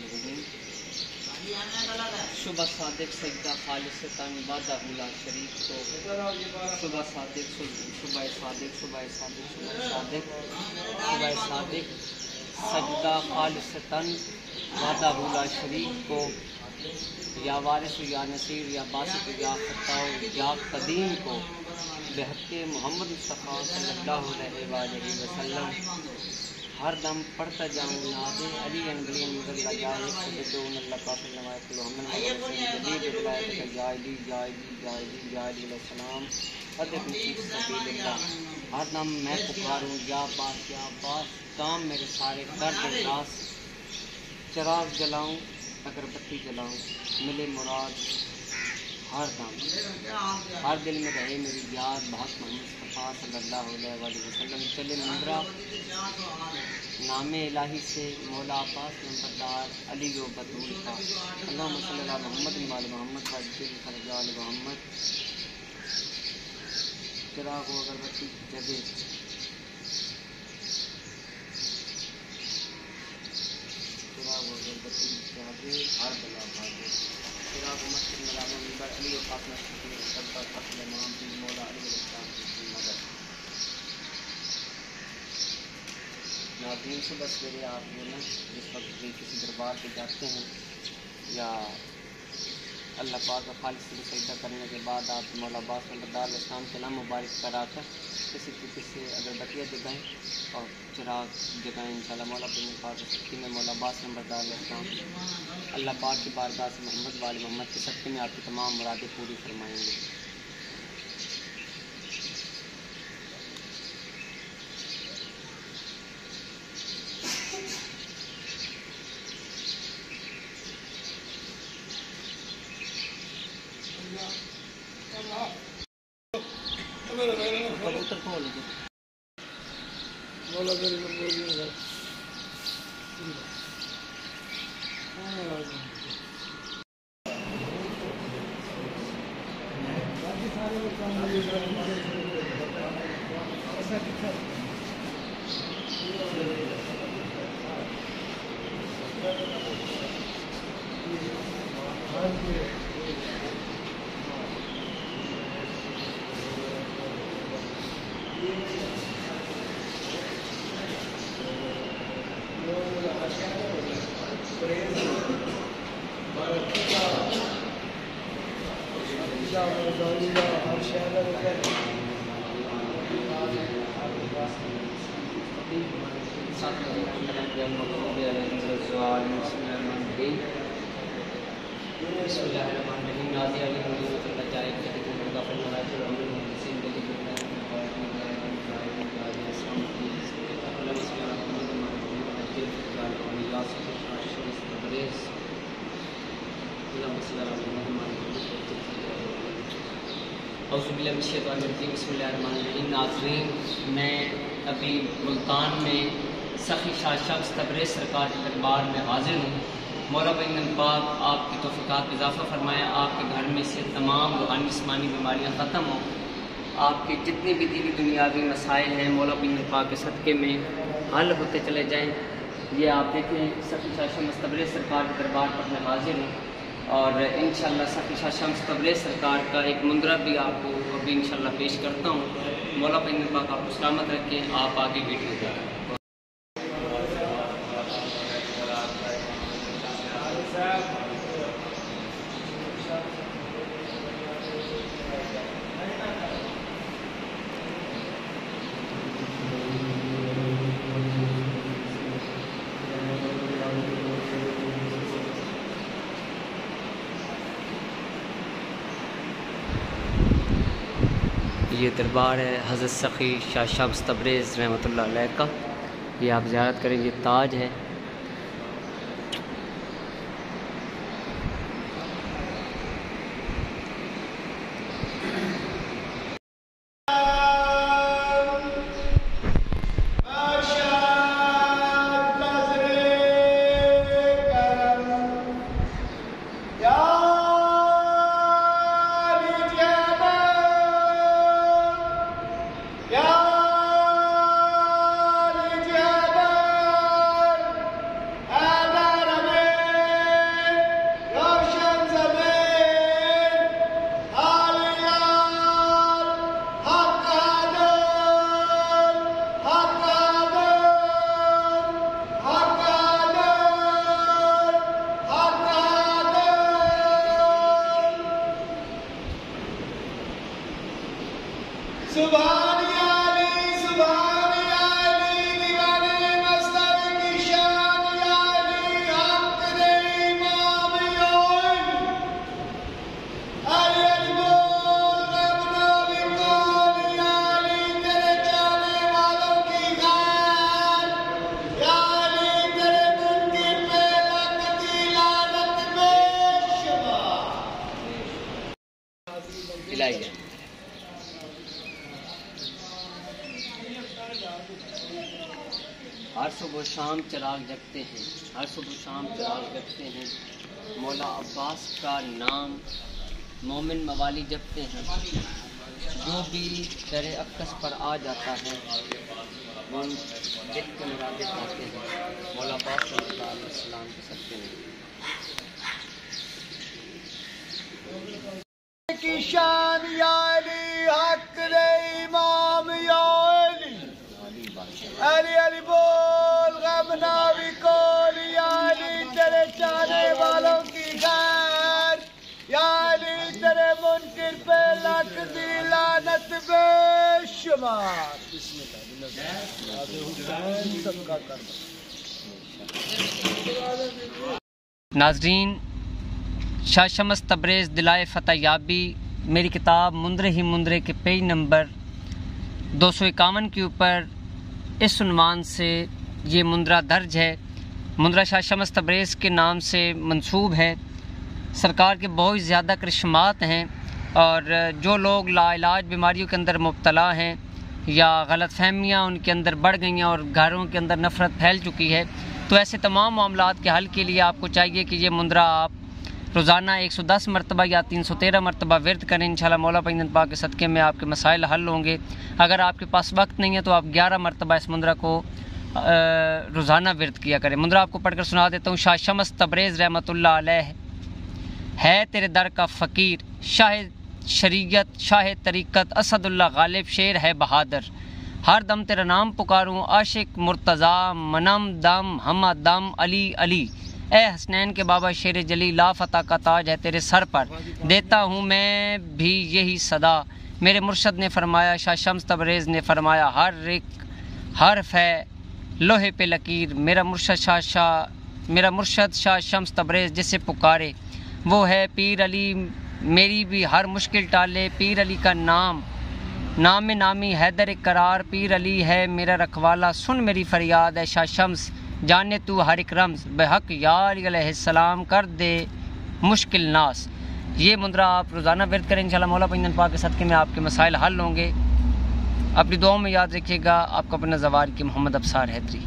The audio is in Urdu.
الرحیم صبح صادق سجدہ خالصتاً وعدہ لا شریک کو صبح صادق صبح صادق صبح صادق صبح صادق صبح صادق سجدہ خالصتاً وعدہ لا شریک کو یا وارث یا نصیر یا باسط یا فتاح یا قدیم کو بحق محمد مصطفیٰ صلی اللہ علیہ وآلہ وسلم ہر دم پڑھتا جاؤں ناد علی انگلی اللہ جائے سجدون اللہ کافر نوائے محمد جدید ولایت کا یا علی یا علی یا علی یا علی علیہ السلام ادب نصیب سبیل اللہ ہر دم میں پکاروں یا باس کام میرے سارے درد انداز چراغ جلاؤں اگربتی جلاؤں ملے مراد ہر دم ہر دل میں رہے میری یاد بہت محمد مصطفیٰ صلی اللہ علیہ وآلہ وسلم چلے مندرہ نام الہی سے مولا عباس نمبردار علی و بطول کا اللہم صلی اللہ محمد وآل محمد وعجل فرجال محمد چراغ و اگربتی جگے چراغ و اگربتی جگے ہر بلا بھاگے چراغ و مسجد ملامہ منبر علی و فاطمہ شکر سبت فصل امام بھی مولا علی علیہ السلام کی مدد ناظرین صبح سویرے آپ جو نا جس وقت بھی کسی دربار پہ جاتے ہیں یا اللہ پاک کا خالص سے سجدہ کرنے کے بعد آپ مولا عباس نمبردار علیہ السلام کے نام مبارک کرا کر کسی طریقے سے اگربتیاں جگائیں اور چراغ جگائیں انشاءاللہ مولا پہ پاک سکتی میں مولا عباس نمبردار علیہ السلام اللہ پاک کی بارگاہ سے محمد وآل محمد کے سکتی میں آپ کی تمام مرادیں پوری فرمائیں گے کبوتر کھول دو مولا میری مقبولیت ہے بسم اللہ الرحمن الرحیم نازی علی حضرت اللہ جائے جدید اللہ فی الولایت العمر محسن جدید اللہ اعوذ باللہ من الشیطان الرجیم بسم اللہ الرحمن الرحیم ناظرین میں ابھی ملتان میں سخی شاہ شخص تبریز سرکار کے دربار میں حاضر ہوں مولا بین پاک آپ کی توفیقات میں اضافہ فرمایا آپ کے گھر میں سے تمام روحانی جسمانی بیماریاں ختم ہوں آپ کے جتنے بھی دینی دنیاوی مسائل ہیں مولا بین پاک کے صدقے میں حل ہوتے چلے جائیں یہ آپ دیکھیں سخی شاہ شمس تبریز سرکار کے دربار پر میں حاضر ہوں اور انشاءاللہ سخی شاہ شمس تبریز سرکار کا ایک مندرہ بھی آپ کو ابھی انشاءاللہ پیش کرتا ہوں مولا بین پاک آپ کو سلامت رکھیں آپ آگے ویڈیو دیں یہ دربار ہے حضرت سخی شاہ شمس تبریز رحمۃ اللہ علیہ کا یہ آپ زیارت کریں یہ تاج ہے سبحان یا علی سبحان یا علی دیوانے مصطفی کی شان یا علی حق دے امام یون علی علی بول ربنا بقول یا علی تیرے چاہنے والوں کی خیر یا علی تیرے منکر پہ لعنتی لعنت بے شمار الہی ہر صبح و شام چراغ جگتے ہیں، ہر صبح و شام چراغ جگتے ہیں، مولا عباس کا نام مومن موالی جپتے ہیں، جو بھی در اقدس پر آ جاتا ہے وہ دل کے مرادیں پاتے ہیں، مولا عباس صلی اللہ علیہ وسلم کے صدقے میں۔ کی شان یا علی حق دے امام یا علی علی علی بول غم ناوی کول یا علی تیرے چاہنے والوں کی خیر یا علی تیرے منکر پہ لاکھ دی لعنت بے شمار ناظرین، شاہ شمس تبریز دلائے فتح یابی میری کتاب مندرے ہی مندرے کے پیج نمبر 251 کے اوپر اس عنوان سے یہ مندرہ درج ہے۔ مندرہ شاہ شمس تبریز کے نام سے منسوب ہے۔ سرکار کے بہت زیادہ کرشمات ہیں، اور جو لوگ لا علاج بیماریوں کے اندر مبتلا ہیں یا غلط فہمیاں ان کے اندر بڑھ گئی ہیں اور گھروں کے اندر نفرت پھیل چکی ہے، تو ایسے تمام معاملات کے حل کے لیے آپ کو چاہیے کہ یہ مندرہ آپ روزانہ 110 مرتبہ یا 313 مرتبہ ورد کریں۔ انشاءاللہ مولا پنجن پاک کے صدقے میں آپ کے مسائل حل ہوں گے۔ اگر آپ کے پاس وقت نہیں ہے تو آپ 11 مرتبہ اس مندرہ کو روزانہ ورد کیا کریں۔ مندرہ آپ کو پڑھ کر سنا دیتا ہوں۔ شاہ شمس تبریز رحمۃ اللہ علیہ ہے تیرے در کا فقیر، شاہ شریعت شاہ طریقت اسد اللہ غالب شیر ہے بہادر، ہر دم تیرا نام پکاروں عاشق مرتضیٰ منم دم ہمہ دم علی علی، اے حسنین کے بابا شیر جلی لا فتح کا تاج ہے تیرے سر پر، دیتا ہوں میں بھی یہی صدا، میرے مرشد نے فرمایا شاہ شمس تبریز نے فرمایا ہر ایک حرف ہے لوہے پہ لکیر، میرا مرشد شاہ شمس تبریز جسے پکارے وہ ہے پیر علی، میری بھی ہر مشکل ٹالے، پیر علی کا نام نامی حیدر قرار، پیر علی ہے میرا رکھوالا، سن میری فریاد ہے شاہ شمس جانے تو ہر ایک رمز، بحق یا علی علیہ السلام کر دے مشکل ناس۔ یہ مندرہ آپ روزانہ ورد کریں، انشاءاللہ مولا پنجن پاک کے صدقے میں آپ کے مسائل حل ہوں گے۔ اپنی دعاؤں میں یاد رکھیے گا۔ آپ کا اپنا زوار کی محمد ابصار حیدری۔